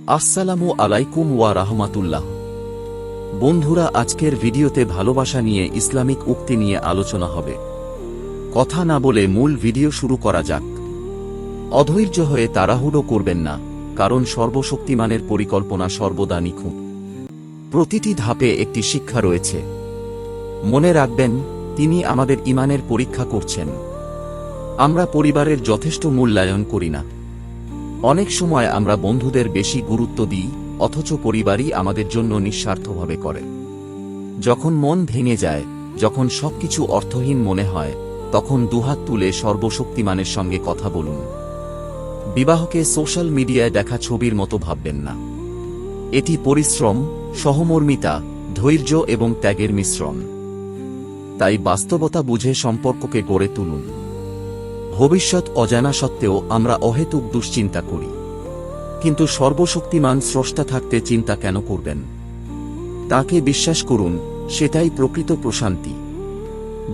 আসসালামু আলাইকুম ওয়া রাহমাতুল্লাহ। বন্ধুরা, আজকের ভিডিওতে ভালোবাসা নিয়ে ইসলামিক উক্তি নিয়ে আলোচনা হবে। কথা না বলে মূল ভিডিও শুরু করা যাক। অধৈর্য হয়ে তাড়াহুড়ো করবেন না, কারণ সর্বশক্তিমানের পরিকল্পনা সর্বদা নিখুঁত। প্রতিটি ধাপে একটি শিক্ষা রয়েছে। মনে রাখবেন, তিনি আমাদের ঈমানের পরীক্ষা করছেন। আমরা পরিবারের যথেষ্ট মূল্যায়ন করি না। অনেক সময় আমরা বন্ধুদের বেশি গুরুত্ব দিই, অথচ পরিবারই আমাদের জন্য নিঃস্বার্থভাবে করে। যখন মন ভেঙে যায়, যখন সবকিছু অর্থহীন মনে হয়, তখন দুহাত তুলে সর্বশক্তিমানের সঙ্গে কথা বলুন। বিবাহকে সোশ্যাল মিডিয়ায় দেখা ছবির মতো ভাববেন না। এটি পরিশ্রম, সহমর্মিতা, ধৈর্য এবং ত্যাগের মিশ্রণ। তাই বাস্তবতা বুঝে সম্পর্ককে গড়ে তুলুন। ভবিষ্যৎ অজানা সত্ত্বেও আমরা অহেতুক দুশ্চিন্তা করি, কিন্তু সর্বশক্তিমান স্রষ্টা থাকতে চিন্তা কেন করবেন? তাকে বিশ্বাস করুন, সেটাই প্রকৃত প্রশান্তি।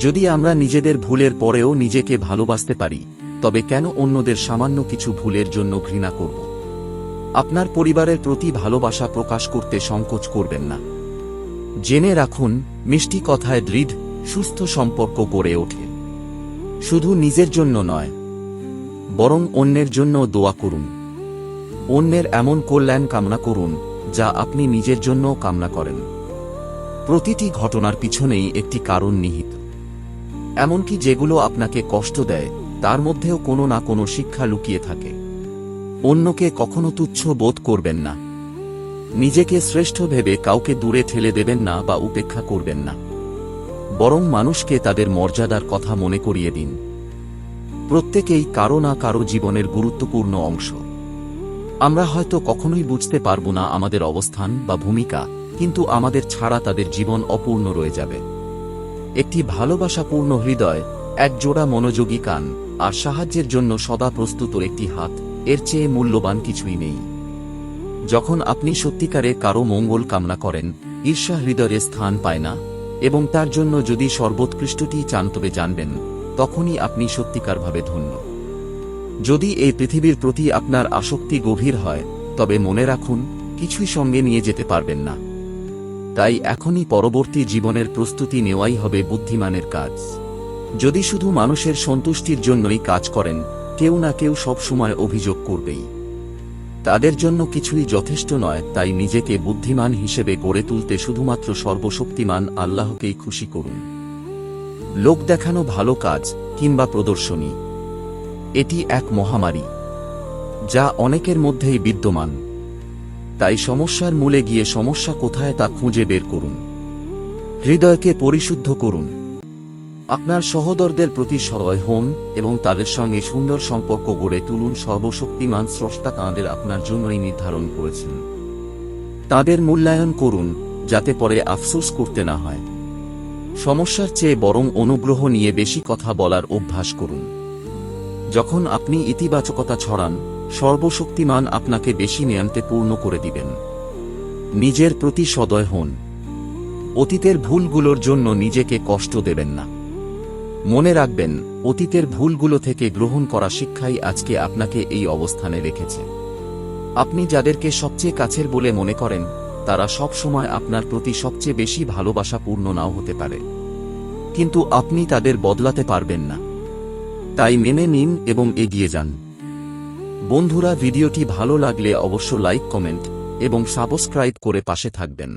যদি আমরা নিজেদের ভুলের পরেও নিজেকে ভালোবাসতে পারি, তবে কেন অন্যদের সামান্য কিছু ভুলের জন্য ঘৃণা করব? আপনার পরিবারের প্রতি ভালোবাসা প্রকাশ করতে সংকোচ করবেন না। জেনে রাখুন, মিষ্টি কথায় দৃঢ়, সুস্থ সম্পর্ক গড়ে ওঠে। শুধু নিজের জন্য নয়, বরং অন্যের জন্য দোয়া করুন। অন্যের এমন কল্যাণ কামনা করুন, যা আপনি নিজের জন্যও কামনা করেন। প্রতিটি ঘটনার পিছনেই একটি কারণ নিহিত। এমনকি যেগুলো আপনাকে কষ্ট দেয়, তার মধ্যেও কোনো না কোনো শিক্ষা লুকিয়ে থাকে। অন্যকে কখনো তুচ্ছ বোধ করবেন না। নিজেকে শ্রেষ্ঠ ভেবে কাউকে দূরে ঠেলে দেবেন না বা উপেক্ষা করবেন না। বরং মানুষকে তাদের মর্যাদার কথা মনে করিয়ে দিন। প্রত্যেকেই কারো না কারো জীবনের গুরুত্বপূর্ণ অংশ। আমরা হয়তো কখনোই বুঝতে পারব না আমাদের অবস্থান বা ভূমিকা, কিন্তু আমাদের ছাড়া তাদের জীবন অপূর্ণ রয়ে যাবে। একটি ভালোবাসাপূর্ণ হৃদয়, এক জোড়া মনোযোগী কান, আর সাহায্যের জন্য সদা প্রস্তুত একটি হাত, এর চেয়ে মূল্যবান কিছুই নেই। যখন আপনি সত্যিকারে কারো মঙ্গল কামনা করেন, ঈর্ষা হৃদয়ে স্থান পায় না, এবং তার জন্য যদি সর্বোৎকৃষ্টটি চান তবে জানবেন, তখনই আপনি সত্যিকারভাবে ধন্য। যদি এই পৃথিবীর প্রতি আপনার আসক্তি গভীর হয়, তবে মনে রাখুন, কিছুই সঙ্গে নিয়ে যেতে পারবেন না। তাই এখনই পরবর্তী জীবনের প্রস্তুতি নেওয়াই হবে বুদ্ধিমানের কাজ। যদি শুধু মানুষের সন্তুষ্টির জন্যই কাজ করেন, কেউ না কেউ সব সময় অভিযোগ করবেই। তাদের জন্য কিছুই যথেষ্ট নয়। তাই নিজেকে বুদ্ধিমান হিসেবে গড়ে তুলতে শুধুমাত্র সর্বশক্তিমান আল্লাহকেই খুশি করুন। লোক দেখানো ভালো কাজ কিংবা প্রদর্শনী, এটি এক মহামারী, যা অনেকের মধ্যেই বিদ্যমান। তাই সমস্যার মূলে গিয়ে সমস্যা কোথায় তা খুঁজে বের করুন। হৃদয়কে পরিশুদ্ধ করুন। আপনার সহোদরদের প্রতি সদয় হন এবং তাদের সঙ্গে সুন্দর সম্পর্ক গড়ে তুলুন। সর্বশক্তিমান স্রষ্টা তাঁদের আপনার জন্যই নির্ধারণ করেছেন। তাদের মূল্যায়ন করুন, যাতে পরে আফসোস করতে না হয়। সমস্যার চেয়ে বরং অনুগ্রহ নিয়ে বেশি কথা বলার অভ্যাস করুন। যখন আপনি ইতিবাচকতা ছড়ান, সর্বশক্তিমান আপনাকে বেশি নেয়ান্তে পূর্ণ করে দিবেন। নিজের প্রতি সদয় হন। অতীতের ভুলগুলোর জন্য নিজেকে কষ্ট দেবেন না। মনে রাখবেন, অতীতের ভুলগুলো থেকে গ্রহণ করা শিক্ষাই আজকে আপনাকে এই অবস্থানে রেখেছে। আপনি যাদেরকে সবচেয়ে কাছের বলে মনে করেন, তারা সব সময় আপনার প্রতি সবচেয়ে বেশি ভালোবাসাপূর্ণ নাও হতে পারে, কিন্তু আপনি তাদের বদলাতে পারবেন না। তাই মেনে নিন এবং এগিয়ে যান। বন্ধুরা, ভিডিওটি ভালো লাগলে অবশ্য লাইক, কমেন্ট এবং সাবস্ক্রাইব করে পাশে থাকবেন।